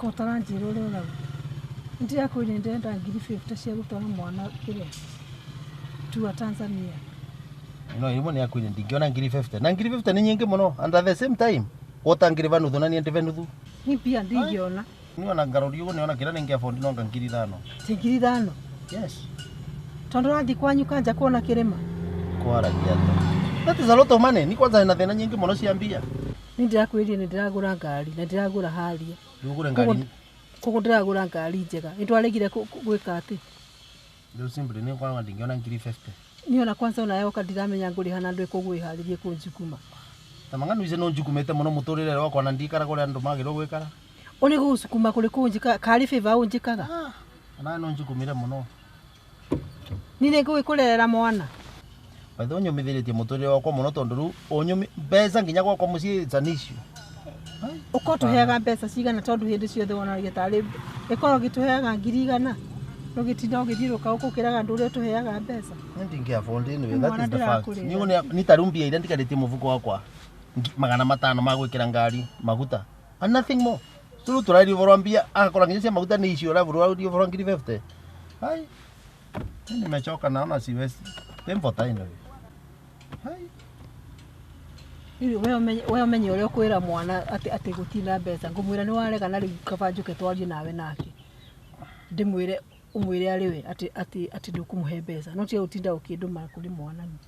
Kotaranjira uri uragu. Ndia kwiri ndenda ngiri 50 cia gutwara mwana kire. Tua Tanzania. No, imo ni akwiri ndingiona ngiri 50. Na ngiri 50 ni nyingi muno and at the same time. Kota ngiri vanuthu na ni ndeve nuthu. Ni pia ndingiona. Niona ngarori ugo niona kira ningia fondi no ngiri 5. Ngiri 5. Yes. Tondo rathi kwanyu kanja kuona kirima. Kwara giata. That is a lot of money. Ni kwanza ina thina nyingi muno cia mbia. Ni ndirakwirie ni ndiragura ngari na ndiragura haria. Ndugure ngari. Kuko ndiragura ngari njega. Nitwaregire gwika ati. Ndio simple ni kwa ndingiona ngiri 50. Niona kwanza unayo kandiramenya nguri hana ndwe kugwiharirie kunjukuma. Tamanganu ize no njukumete muno muturire wakwa na ndikara kuri andu magiro gwikara. Oni gusukuma kuri kunjika kari favor unjikaga. Ana no njukumire muno. Nine gwikurerera mwana. Baitho nyumithiritie muturire wakwa muno tondu ru onyumi mbeca nginya gwakwa mucii zanishu. Ukotuheaga mbeca cigana tondu hindi ciothe wonagia tari ikoro gituheaga ngiri igana. No gitinda ugithiruka ukukiraga ndu uri tuheaga mbeca. Ndingi afondi ni that is the fact. Ni tarumbia ira ndikaritie mufuko wakwa. 500 magwikira ngari maguta. And nothing more. Suru turari vorambia akora nginya cia maguta ni icio ravuru audio for ngiri 50. Hai. Nimechoka naona siwezi. Tempo taino. Hai. Ili wewe umenye uri kwira mwana ati gutina mbeca ngumwira ni warega na riu kabanjuke twarie nawe nake. Ndimwire umwire ariwe ati ndukumuhe mbeca no tia utinda ukinduma kuri mwana ni.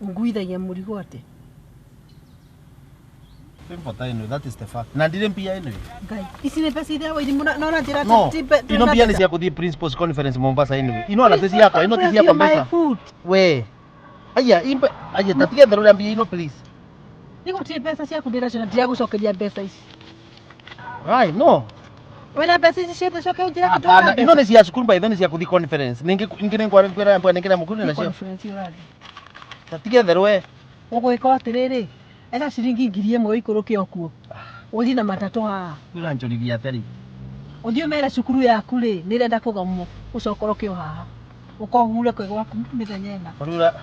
Nguithagia murigo ati. Tempo taino, that is the fact. Na ndire mpia ino. Ngai, isi ne pesa ide widi muna no njira tipe. Ino pia ni cia kuthii principals conference Mombasa ino. Ino ana tesi yako, ino tesi yako pesa. We. Aya, impe, aya tatia dharura mbia ino please. Niko tie pesa cia kundira cina ndia gucokeria mbeca ici. Right, no. Wena pesa ici cia coke unjira kutoa. Ino ni cia sukuru by then cia kuthii conference. Ningi ngwara mpira mpwa ningire mukuru na cio. Conference uradi. Tatia dharura. Ugwika atiriri. Ela ciringi 1000 ikuruke okuo. Uthi na matatu ha. Ula njorithia ateri. Uthi umera cukuru yaku ri nirenda kugamo ucokoroke haha. Ukohure kwe gwaku mithenya ena. Ula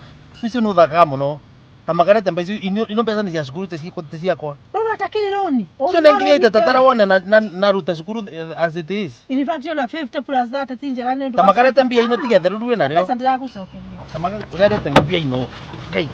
icio no thaka muno. Tamagarete mbeca ino pesa ni cia cukuru te ciakwa. Rora takiri roni. Cio nengire tatara wona na ruta cukuru as it is. In fact you 50 plus that tinjera ni. Tamagarete mbia ino tigether ruwe nario. Pesa ndiragucokeria. Tamagarete mbia ino. Ngai.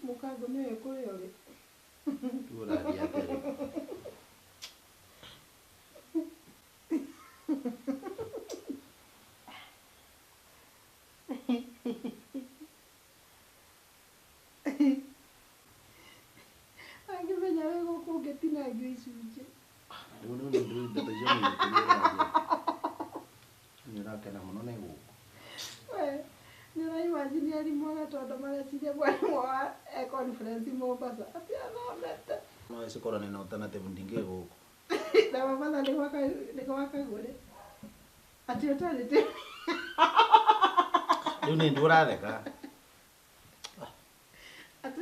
Mukago ni kuri ori. Ula diateri. Angimenya wego kugetina ngio icunje. Ndio ndio tatajomi. Nirakena muno ne guku. Nira imagine ari mwana tondu mareciria mwarimu wa conference Mombasa ati athomete. No ese korone na alternative ndinge guku. Na mama ni wakagore. Ati utarite. Riu ni nduratheka. Ati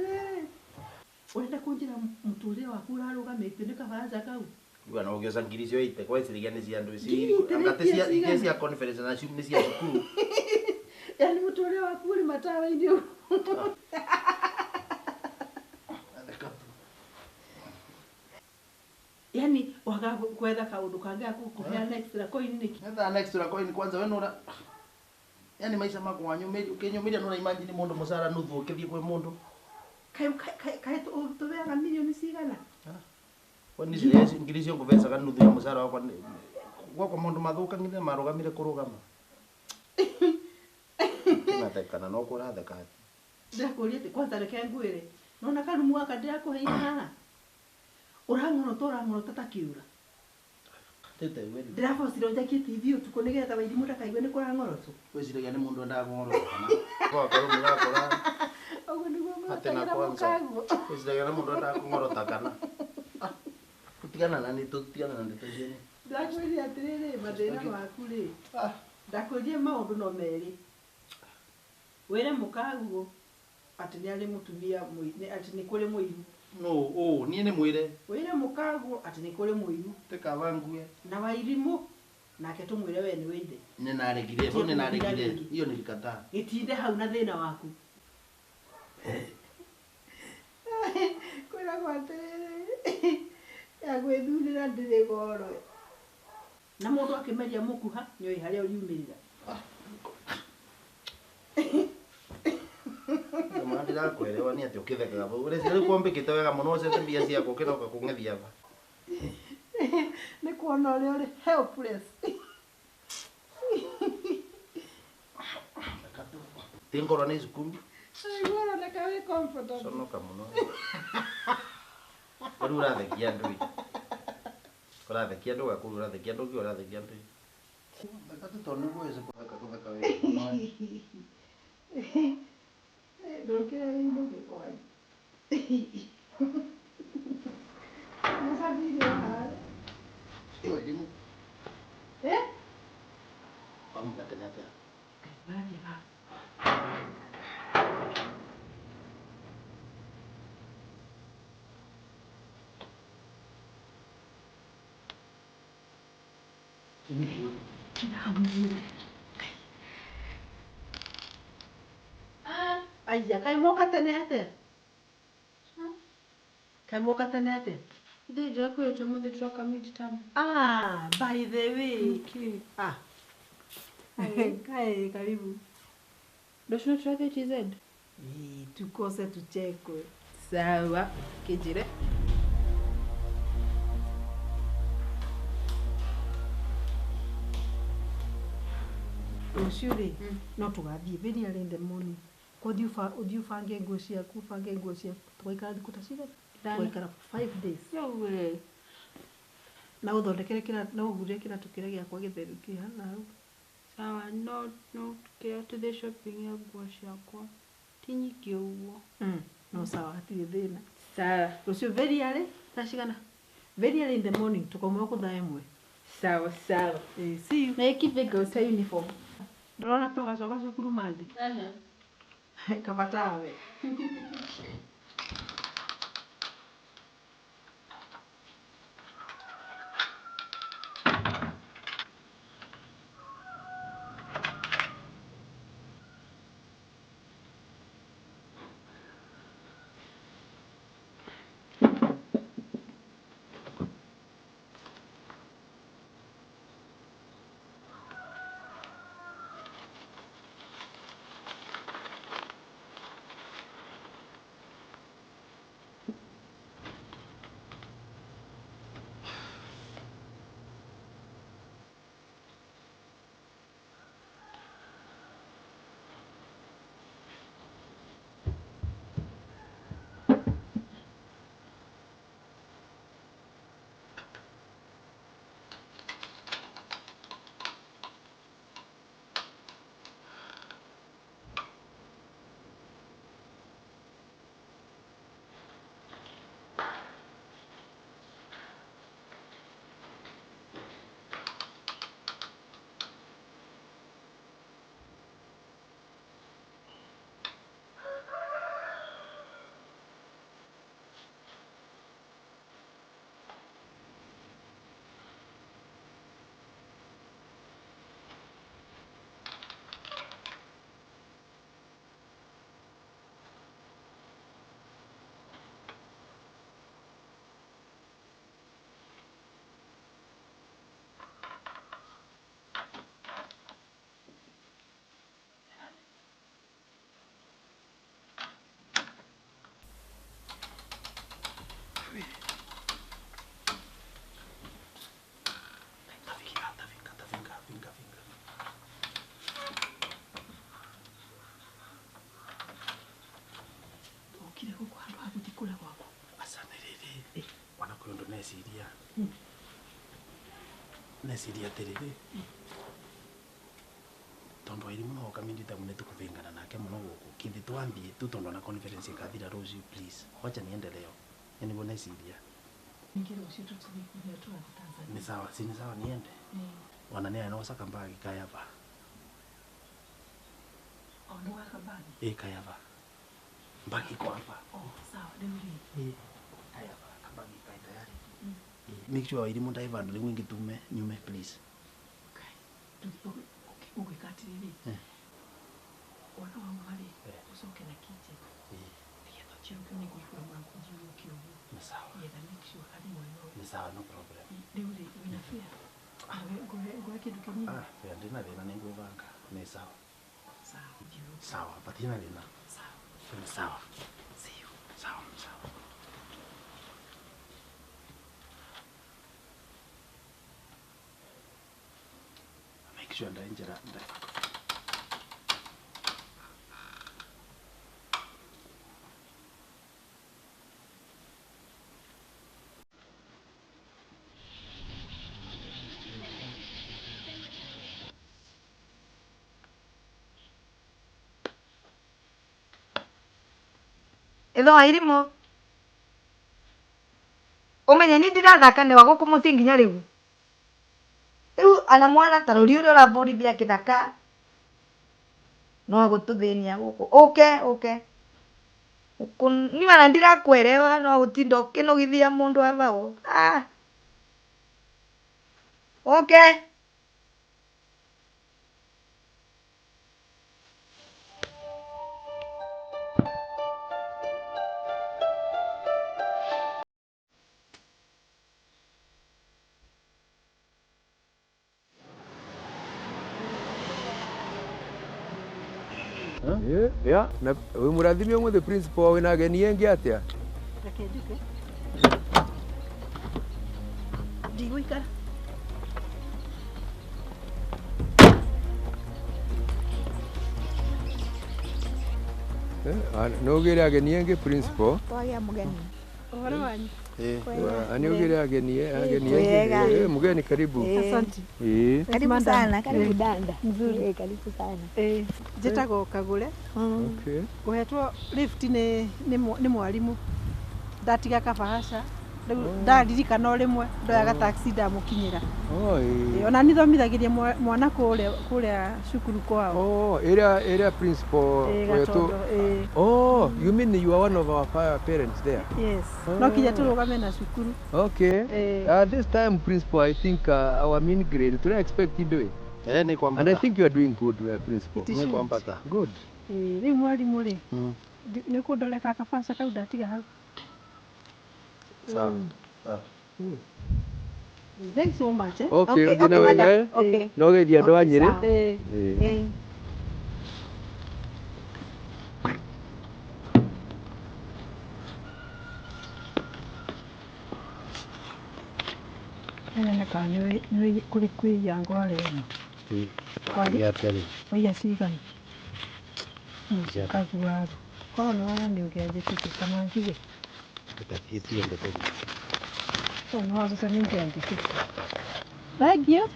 wenda kunjira muturire waku urarugamite ni kabanza kau. Iwa no gyosa ngiri cio ite kwa isirigia ni cia ndu ici. Angate cia conference na ni cia cukuru. Yaani mutore waku uri matara-ini ũguo. Yaani waga gwetha kaundu kangi akukuheana extra coin niki? Nenda extra coin kwanza wewe nora. Yaani maisha mako wanyumiri ukinyumiria nora imagine mundu musara nuthu ukithie kwe mundu. Kai tubeaga milioni cigana? Kwani zile ngiri cio nguvecaga nuthu ya musara wakwa gwakwa maundu mathukanire marugamire kurugama. Nathekana no kuratheka. Ndakuria ati kwanza reke ngwire. Nona karumu gaka ndirakuheire haha. Ũrang'orota ta kĩura. Ndĩrabocire ũnjakie TV ũtukũ nĩgetha Wairimu ndakaigue nĩ kũrang'orotwo. Wĩciragia nĩ mũndũ endaga kũng'orota kana gwakorwo mũgakora ũguo nĩguo ng'orotagĩra mũkaguo. Wĩciragia nĩ mũndũ endaga kũng'orota kana tutigana na ndeto ciene. Ndakwĩria atĩrĩrĩ mathĩna maku rĩ. Ndakwĩria maũndũ no merĩ. Wĩre mũkaguo atĩ nĩ arĩ mũtumia atĩ nĩ kũrĩ mũiru. No, niĩ nĩ mwĩre. Wĩre mũkaguo atĩ nĩ kũrĩ mũiru. Tekava ngue. Na Wairimu nake tũmwĩre we nĩ wĩinde. Nĩnaregire. Hiyo nilikataa. Gĩtinde hau na thĩna waku. Kwĩragwo atĩrĩrĩ. Ya gwĩthurĩra ndĩrĩ goro. Na mũndũ akĩmeria mũkuha nĩoĩ harĩa ũriumĩrĩra. Ndirakwĩrewa nĩ atĩ ũkĩthekaga vau. Ũreciria rĩu kwambĩkĩte wega mũno ũcete mbia ciaku ũkĩroka kũng'ethia va. Nĩ kuona ũrĩa ũrĩ helpless. Ngorwa nĩ cukuru. Ũroneka wĩ comfortable. Conoka mũno. Rĩu ũrathekia andũ ĩ. Ũrathekia andũ gakũrũ ũrathekia andũ ũngĩ ũrathekia andũ ĩ. Reka tũtone guoya kũtheka wega. Ndũkĩra wĩinũke kwanyu. Mũcabirie harĩa. Wairimu. Wamuka tene atĩa? Mari ha. Aya, kai moka tene atĩa? Kai moka tene atĩa? Ithe njakwĩrĩte mũthĩ tũroka midterm. By the way. Okay. Kai, karibu. Ndio turathiĩ TZ? Tukose tuchekwe. Sawa, kĩnjĩre. Rũciũ rĩ, no tũgathiĩ very early in the morning. Ũthiĩ ũbange nguo ciaku, tũgaikara thikũ ta cigana? Tũgaikara 5 days. Yowe. Na ũthondekere na ũhurie kĩratũ kĩrĩa gĩakwa gĩtheru kĩhana hau. Sawa, no kĩrĩa tũthiĩ shopping ya nguo ciakwa. Ti nyingĩ ũguo. No sawa, hatirĩ thĩna. Sawa. Rũciũ very early, thaa cigana? Very early in the morning, tũkauma gũkũ thaa ĩmwe. Sawa. See you. Na ĩkĩve gauta uniform. Ndĩrona tũgacoka cukuru mathi. Kabatawe. neciria atiriri tondu airimu no kamindita mune tukuvingana nake muno guku kithi twambie tu tondu na conference ikathira rucio please wacha niende leo yani bona neciria ni sawa niende wanania no saka mbagi kayava kayava mbagi kwa hapa sawa ndio kayava kabagi kai tayari make sure airimu ndaiva ndo lingi tume nyume please ukikatiriri wana wa mwali usoke na kije pia tochiruke ni kuifura mwana kujiruke ubu ni sawa make sure hadi mweno ni sawa no problem ndio inafia ngoe kitu kinini ya ndina lena ninguvanga ni sawa sawa sawa patina lena sawa ni sawa sio sawa make sure ndainjira Itho airimu umenya ni ndirathaka ni wako kumuti nginya riu ana mwana taruri uri urathurithia kithaka no gututhinia guku uke ni wana ndirakuelewa no gutinda ukinugithia mundu athao Ya, na we murathimia mwe the principal wina ageni engi atia reke njuke ndigũikara no ugire ageni engi principal twagia mugeni ũhoro wanyu ani ugire ageni engi mugeni karibu asante karibu sana karibu danda nzuri karibu sana njĩtagwo Kagũre okay nguhetwo lift nĩ mwarimu ndatiga kabahasha rĩu ndaririkana rĩmwe ndoyaga taxi ndamũkinyĩra ona nithomithagĩria mwana kũrĩa cukuru kwao area principal you mean you are one of our parents there yes no kinya tũrũgame na cukuru okay this time principal I think our main grade to expect you doing ni kwamba and I think you are doing good principal ni kwamba ta good rĩu mwarimu rĩ nĩ kũndoreka kabahasha kau ndatiga hau sawa thanks so much okay thina wega no geithia andũ a Nyĩrĩ neka nĩ kũrĩ kwĩya ngware ĩno kwaiya cigana kaguaru korwo nĩ wona nĩ ũngĩanjĩkĩte manjige no wazuta ni ngiandikite thank you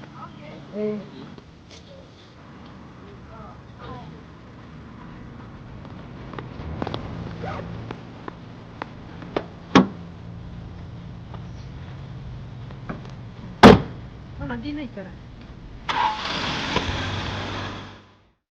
Mama, dina ikara.